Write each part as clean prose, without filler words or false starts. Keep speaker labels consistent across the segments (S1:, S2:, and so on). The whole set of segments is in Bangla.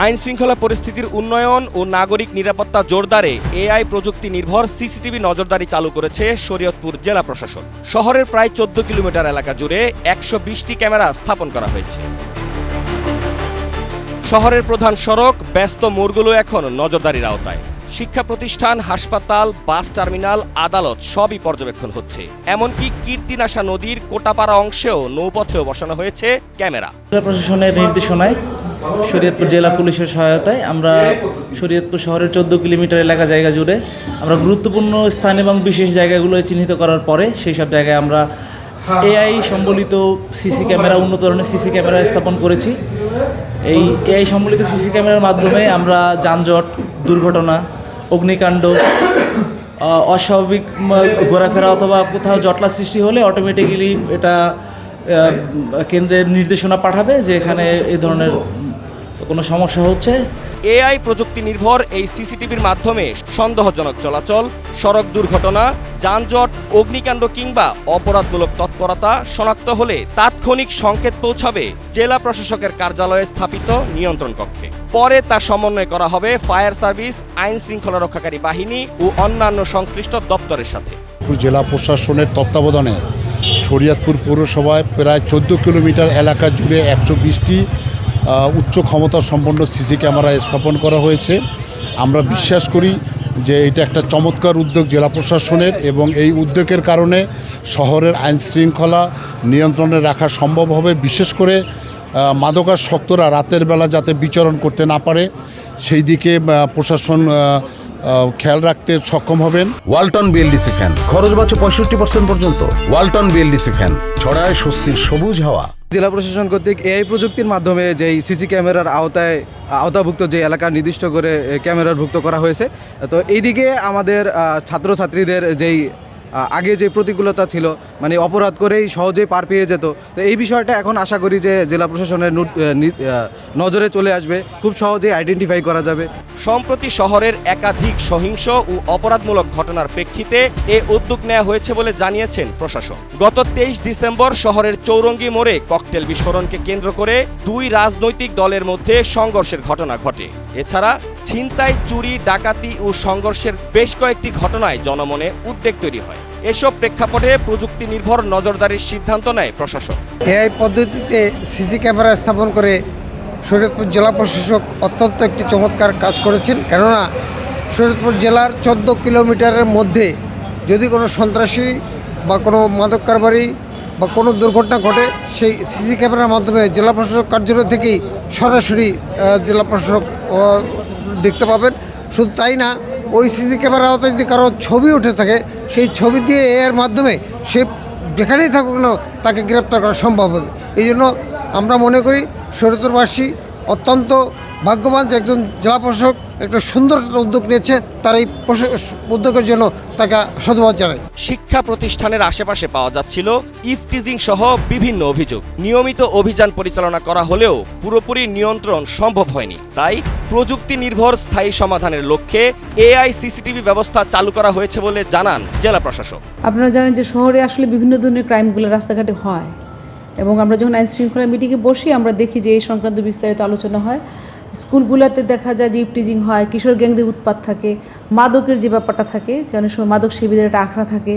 S1: আইন শৃঙ্খলা পরিস্থিতির উন্নয়ন ও নাগরিক নিরাপত্তা জোরদারে এআই প্রযুক্তি নির্ভর সিসিটিভি নজরদারি চালু করেছে শরীয়তপুর জেলা প্রশাসন। শহরের প্রায় 14 কিলোমিটার এলাকা জুড়ে 120টি ক্যামেরা স্থাপন করা হয়েছে। শহরের প্রধান সড়ক, ব্যস্ত মোড়গুলো এখন নজরদারির আওতায়। শিক্ষা প্রতিষ্ঠান, হাসপাতাল, বাস টার্মিনাল, আদালত সবই পর্যবেক্ষণ হচ্ছে। এমনকি কীর্তিনাশা নদীর কোটাপাড়া অংশেও নৌপথেও বসানো হয়েছে ক্যামেরা।
S2: প্রশাসনের নির্দেশনায় শরীয়তপুর জেলা পুলিশের সহায়তায় আমরা শরীয়তপুর শহরের 14 কিলোমিটার এলাকা জায়গা জুড়ে আমরা গুরুত্বপূর্ণ স্থান এবং বিশেষ জায়গাগুলো চিহ্নিত করার পরে সেই সব জায়গায় আমরা এআই সম্বলিত সিসি ক্যামেরা, উন্নত ধরনের সিসি ক্যামেরা স্থাপন করেছি। এই এআই সম্বলিত সিসি ক্যামেরার মাধ্যমে আমরা যানজট, দুর্ঘটনা, অগ্নিকাণ্ড, অস্বাভাবিক ঘোরাফেরা অথবা কোথাও জটলা সৃষ্টি হলে অটোমেটিক্যালি এটা কেন্দ্রের নির্দেশনা পাঠাবে যে এখানে এই ধরনের কোনো সমস্যা হচ্ছে।
S1: এআই প্রযুক্তি নির্ভর এই সিসিটিভির মাধ্যমে সন্দেহজনক চলাচল, সড়ক দুর্ঘটনা, যানজট, অগ্নিকাণ্ড কিংবা অপরাধমূলক তৎপরতা শনাক্ত হলে তাৎক্ষণিক সংকেত পৌঁছাবে জেলা প্রশাসকের কার্যালয়ে স্থাপিত নিয়ন্ত্রণ কক্ষে। পরে তা সমন্বয় করা হবে ফায়ার সার্ভিস, আইন শৃঙ্খলা রক্ষাকারী বাহিনী ও অন্যান্য সংশ্লিষ্ট দপ্তরের সাথে।
S3: জেলা প্রশাসনের তত্ত্বাবধানে শরীয়তপুর পৌরসভায় প্রায় 14 কিলোমিটার এলাকা জুড়ে 120টি উচ্চ ক্ষমতা সম্পন্ন সিসি ক্যামেরা স্থাপন করা হয়েছে। আমরা বিশ্বাস করি যে এটা একটা চমৎকার উদ্যোগ জেলা প্রশাসনের, এবং এই উদ্যোগের কারণে শহরের আইন শৃঙ্খলা নিয়ন্ত্রণে রাখা সম্ভব হবে। বিশেষ করে মাদকাসক্তরা রাতের বেলা যাতে বিচরণ করতে না পারে সেই দিকে প্রশাসন খেয়াল রাখতে সক্ষম হবেন।
S4: ওয়ালটন বিএলডিসি ফ্যান, খরচ বাঁচে 65% পর্যন্ত। ওয়ালটন বিএলডিসি ফ্যান ছড়ায় স্বস্তির সবুজ হাওয়া।
S5: জেলা প্রশাসন কর্তৃক এআই প্রযুক্তির মাধ্যমে যেই সিসি ক্যামেরার আওতাভুক্ত যে এলাকা নির্দিষ্ট করে ক্যামেরার ভুক্ত করা হয়েছে, তো এইদিকে আমাদের ছাত্রছাত্রীদের যেই আগে যে প্রতিকূলতা ছিল, মানে অপরাধ করেই সহজেই পার পেয়ে যেত, তো এই বিষয়টা এখন আশা করি যে জেলা প্রশাসনের নজরে চলে আসবে, খুব সহজেই আইডেন্টিফাই করা যাবে।
S1: সম্প্রতি শহরের একাধিক সহিংস ও অপরাধমূলক ঘটনার প্রেক্ষিতে এ উদ্যোগ নেওয়া হয়েছে বলে জানিয়েছেন প্রশাসন। গত 23 ডিসেম্বর শহরের চৌরঙ্গি মোড়ে ককটেল বিস্ফোরণকে কেন্দ্র করে দুই রাজনৈতিক দলের মধ্যে সংঘর্ষের ঘটনা ঘটে। এছাড়া ছিনতাই, চুরি, ডাকাতি ও সংঘর্ষের বেশ কয়েকটি ঘটনায় জনমনে উদ্বেগ তৈরি হয়। এসব প্রেক্ষাপটে প্রযুক্তি নির্ভর নজরদারির সিদ্ধান্ত নেয় প্রশাসন।
S6: এআই পদ্ধতিতে সিসি ক্যামেরা স্থাপন করে শরীয়তপুর জেলা প্রশাসক অত্যন্ত একটি চমৎকার কাজ করেছেন। কেননা শরীয়তপুর জেলার 14 কিলোমিটারের মধ্যে যদি কোনো সন্ত্রাসী বা কোনো মাদক কারবারি বা কোনো দুর্ঘটনা ঘটে, সেই সিসি ক্যামেরার মাধ্যমে জেলা প্রশাসক কার্যালয় থেকেই সরাসরি জেলা প্রশাসক দেখতে পাবেন। শুধু তাই না, ওই সিসি ক্যামেরার আওতায় যদি কারো ছবি উঠে থাকে, সেই ছবি দিয়ে এর মাধ্যমে সে যেখানেই থাকুক না তাকে গ্রেপ্তার করা সম্ভব হবে। এই জন্য আমরা মনে করি শরীয়তপুরবাসী অত্যন্ত ভাগ্যবান যে একজন জেলা প্রশাসক একটা সুন্দর উদ্যোগ নিয়েছে। তার এই উদ্যোগের জন্য তাকে সাধুবাদ জানাই।
S1: শিক্ষা প্রতিষ্ঠানের আশেপাশে পাওয়া যাচ্ছিল ইফটিজিং সহ বিভিন্ন অভিযোগ। নিয়মিত অভিযান পরিচালনা করা হলেও পুরোপুরি নিয়ন্ত্রণ সম্ভব হয়নি। তাই প্রযুক্তি নির্ভর স্থায়ী সমাধানের লক্ষ্যে এআই সিসিটিভি ব্যবস্থা চালু করা হয়েছে বলে জানান জেলা প্রশাসক।
S7: আপনারা জানেন যে শহরে আসলে বিভিন্ন ধরনের ক্রাইমগুলো রাস্তাঘাটে হয়, এবং আমরা যখন আইন শৃঙ্খলা মিটিংয়ে বসি আমরা দেখি যে এই সংক্রান্ত বিস্তারিত আলোচনা হয়। স্কুলগুলোতে দেখা যায় যে ইফটিজিং হয়, কিশোর গ্যাংদের উৎপাত থাকে, মাদকের যে ব্যাপারটা থাকে, যে অনেক সময় মাদক সেবীদের একটা আখড়া থাকে,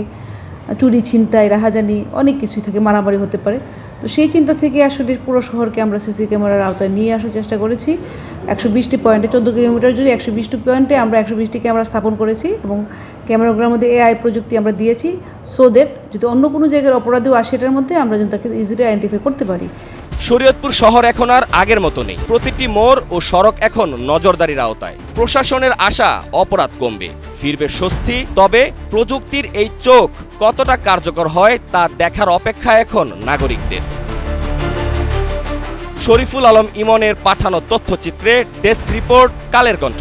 S7: চুরি, ছিনতাই, রাহাজানি, অনেক কিছুই থাকে, মারামারি হতে পারে। তো সেই চিন্তা থেকে আসলে পুরো শহরকে আমরা সিসি ক্যামেরার আওতায় নিয়ে আসার চেষ্টা করেছি। 120টি পয়েন্টে 14 কিলোমিটার জুড়ে 120টি পয়েন্টে আমরা 120টি ক্যামেরা স্থাপন করেছি, এবং ক্যামেরাগুলোর মধ্যে এআই প্রযুক্তি আমরা দিয়েছি, সো দ্যাট যদি অন্য কোনো জায়গার অপরাধীও আসে এটার মধ্যে আমরা যেন তাকে ইজিলি আইডেন্টিফাই করতে পারি।
S1: শরীয়তপুর শহর এখন আর আগের মতো নেই। প্রতিটি মোড় ও সড়ক এখন নজরদারির আওতায়। প্রশাসনের আশা অপরাধ কমবে, ফিরবে স্বস্তি। তবে প্রযুক্তির এই চোখ কতটা কার্যকর হয় তা দেখার অপেক্ষা এখন নাগরিকদের। শরীফুল আলম ইমনের পাঠানো তথ্যচিত্রে ডেস্ক রিপোর্ট, কালের কণ্ঠ।